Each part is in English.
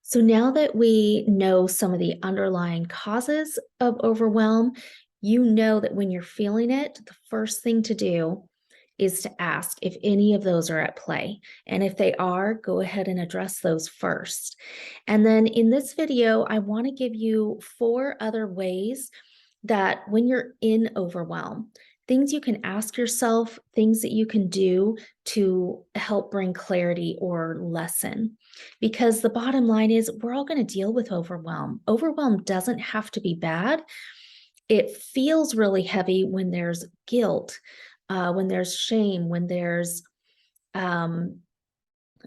So now that we know some of the underlying causes of overwhelm, you know that when you're feeling it, the first thing to do is to ask if any of those are at play. And if they are, go ahead and address those first. And then in this video, I want to give you 4 other ways that when you're in overwhelm, things you can ask yourself, things that you can do to help bring clarity or lessen. Because the bottom line is, we're all going to deal with overwhelm. Overwhelm doesn't have to be bad. It feels really heavy when there's guilt, when there's shame, when there's um,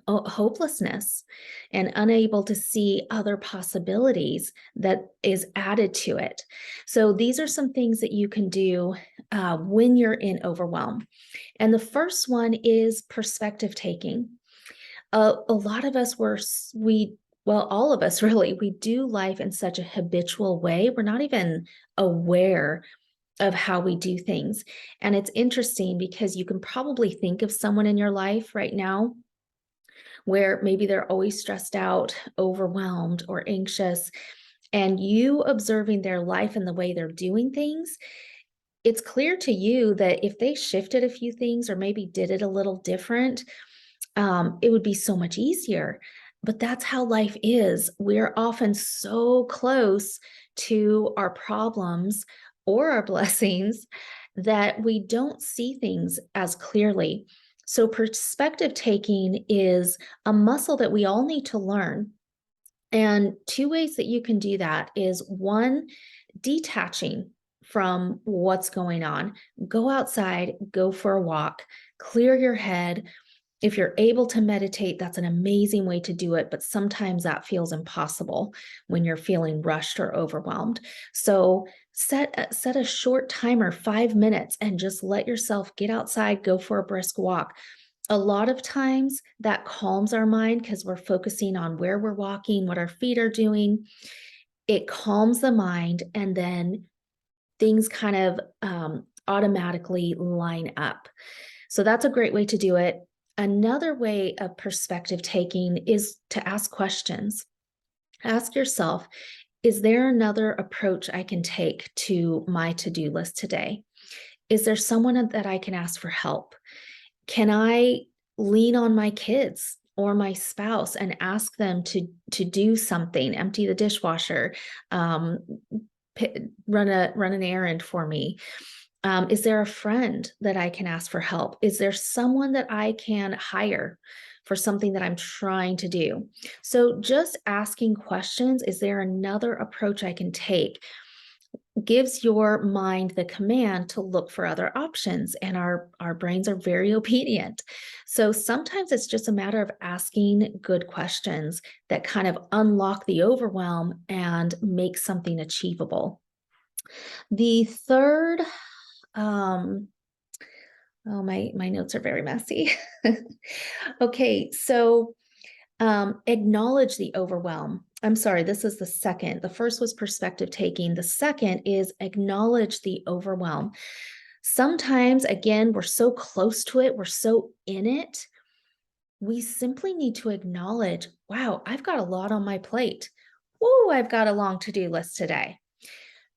hopelessness and unable to see other possibilities that is added to it. So these are some things that you can do when you're in overwhelm. And the first one is perspective taking. A lot of us well, all of us really, we do life in such a habitual way. We're not even aware of how we do things. And it's interesting because you can probably think of someone in your life right now where maybe they're always stressed out, overwhelmed, or anxious, and you observing their life and the way they're doing things, it's clear to you that if they shifted a few things or maybe did it a little different, it would be so much easier. But that's how life is. We're often so close to our problems or our blessings that we don't see things as clearly. So, perspective taking is a muscle that we all need to learn. And 2 ways that you can do that is one, detaching from what's going on. Go outside, go for a walk, clear your head. If you're able to meditate, that's an amazing way to do it, but sometimes that feels impossible when you're feeling rushed or overwhelmed. So set a short timer, 5 minutes, and just let yourself get outside, go for a brisk walk. A lot of times that calms our mind because we're focusing on where we're walking, what our feet are doing. It calms the mind, and then things kind of automatically line up. So that's a great way to do it. Another way of perspective taking is to ask questions. Ask yourself, is there another approach I can take to my to-do list today? Is there someone that I can ask for help? Can I lean on my kids or my spouse and ask them to do something, empty the dishwasher, um, run an errand for me? Is there a friend that I can ask for help? Is there someone that I can hire for something that I'm trying to do? So just asking questions, is there another approach I can take, gives your mind the command to look for other options, and our brains are very obedient. So sometimes it's just a matter of asking good questions that kind of unlock the overwhelm and make something achievable. The third, um, oh, my notes are very messy. Okay, so acknowledge the overwhelm. I'm sorry, this is the second. The first was perspective taking. The second is acknowledge the overwhelm. Sometimes, again, we're so close to it, we're so in it. We simply need to acknowledge, wow, I've got a lot on my plate. Whoa, I've got a long to-do list today.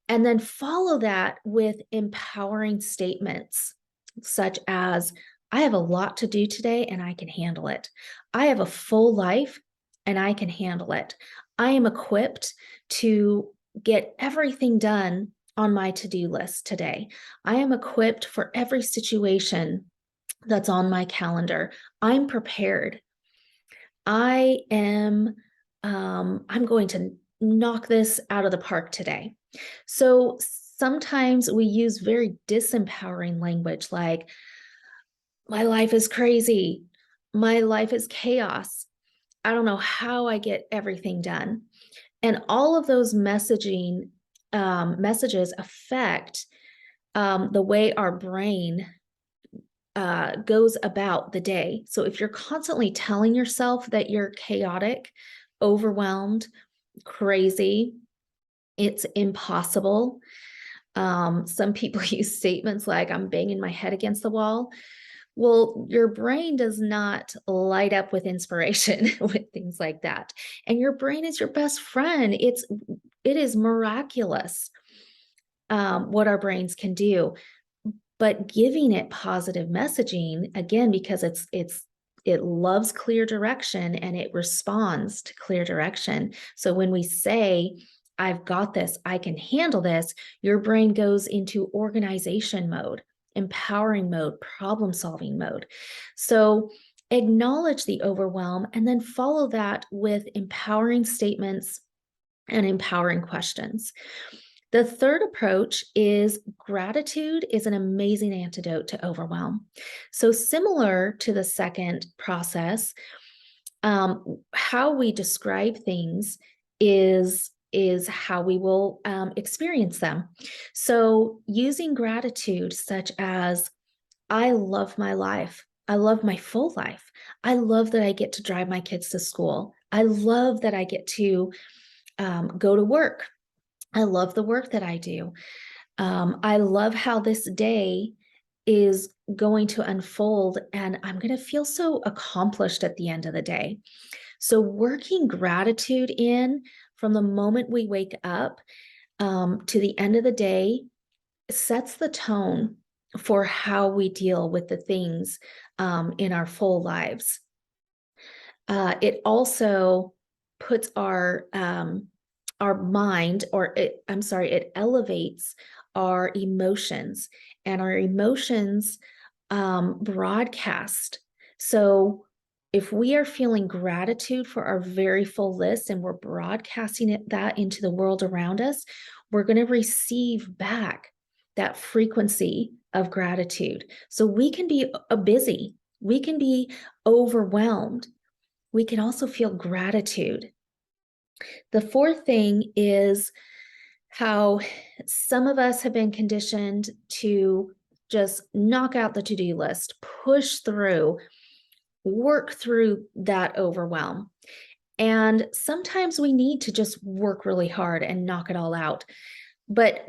And then follow that with empowering statements, such as, I have a lot to do today and I can handle it. I have a full life and I can handle it. I am equipped to get everything done on my to-do list today. I am equipped for every situation that's on my calendar. I'm prepared. I'm going to knock this out of the park today. So sometimes we use very disempowering language like, my life is crazy. My life is chaos. I don't know how I get everything done. And all of those messages affect the way our brain goes about the day. So if you're constantly telling yourself that you're chaotic, overwhelmed, crazy, it's impossible. Some people use statements like, I'm banging my head against the wall. Well, your brain does not light up with inspiration with things like that. And your brain is your best friend. It is miraculous what our brains can do. But giving it positive messaging, again, because it loves clear direction and it responds to clear direction. So when we say, I've got this, I can handle this, your brain goes into organization mode, empowering mode, problem solving mode. So acknowledge the overwhelm and then follow that with empowering statements and empowering questions. The third approach is gratitude is an amazing antidote to overwhelm. So similar to the second process, how we describe things is how we will experience them. So using gratitude, such as I love my life. I love my full life. I love that I get to drive my kids to school. I love that I get to go to work. I love the work that I do. I love how this day is going to unfold, and I'm going to feel so accomplished at the end of the day. So, working gratitude in from the moment we wake up to the end of the day sets the tone for how we deal with the things in our full lives. It also puts our mind, it elevates our emotions, and our emotions broadcast. So if we are feeling gratitude for our very full list and we're broadcasting that into the world around us, we're going to receive back that frequency of gratitude. So we can be busy, we can be overwhelmed. We can also feel gratitude. The fourth thing is how some of us have been conditioned to just knock out the to-do list, push through, work through that overwhelm. And sometimes we need to just work really hard and knock it all out. But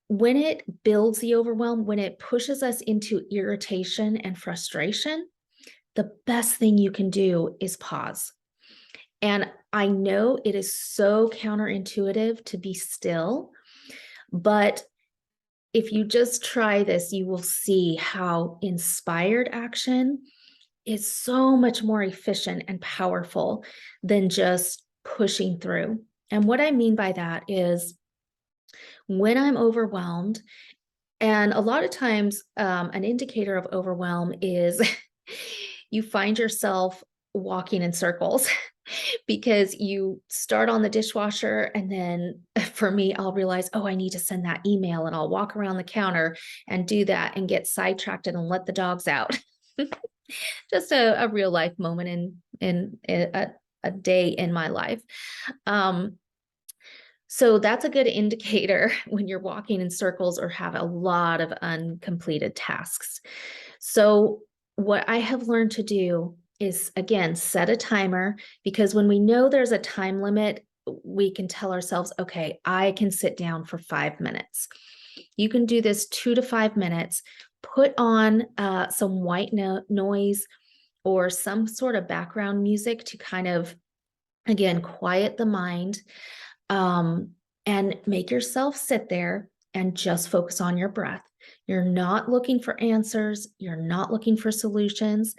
when it builds the overwhelm, when it pushes us into irritation and frustration, the best thing you can do is pause. And I know it is so counterintuitive to be still, but if you just try this, you will see how inspired action is so much more efficient and powerful than just pushing through. And what I mean by that is when I'm overwhelmed, and a lot of times an indicator of overwhelm is you find yourself walking in circles because you start on the dishwasher, and then for me, I'll realize, oh, I need to send that email, and I'll walk around the counter and do that and get sidetracked and let the dogs out. Just a real life moment in a day in my life. So that's a good indicator when you're walking in circles or have a lot of uncompleted tasks. So what I have learned to do is, again, set a timer, because when we know there's a time limit, we can tell ourselves, okay, I can sit down for 5 minutes. You can do this 2 to 5 minutes, put on some white noise or some sort of background music to kind of, again, quiet the mind, and make yourself sit there and just focus on your breath. You're not looking for answers. You're not looking for solutions.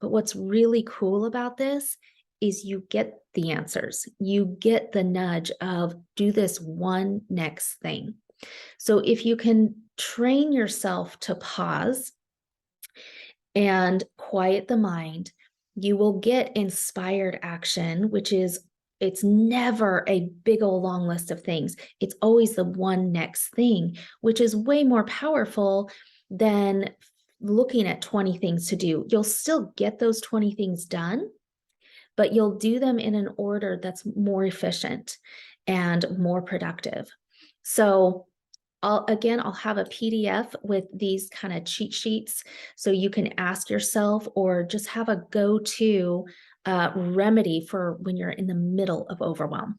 But what's really cool about this is you get the answers. You get the nudge of do this one next thing. So if you can train yourself to pause and quiet the mind, you will get inspired action, which is, it's never a big old long list of things. It's always the one next thing, which is way more powerful than looking at 20 things to do. You'll still get those 20 things done, but you'll do them in an order that's more efficient and more productive. So I'll have a PDF with these kind of cheat sheets so you can ask yourself, or just have a go-to remedy for when you're in the middle of overwhelm.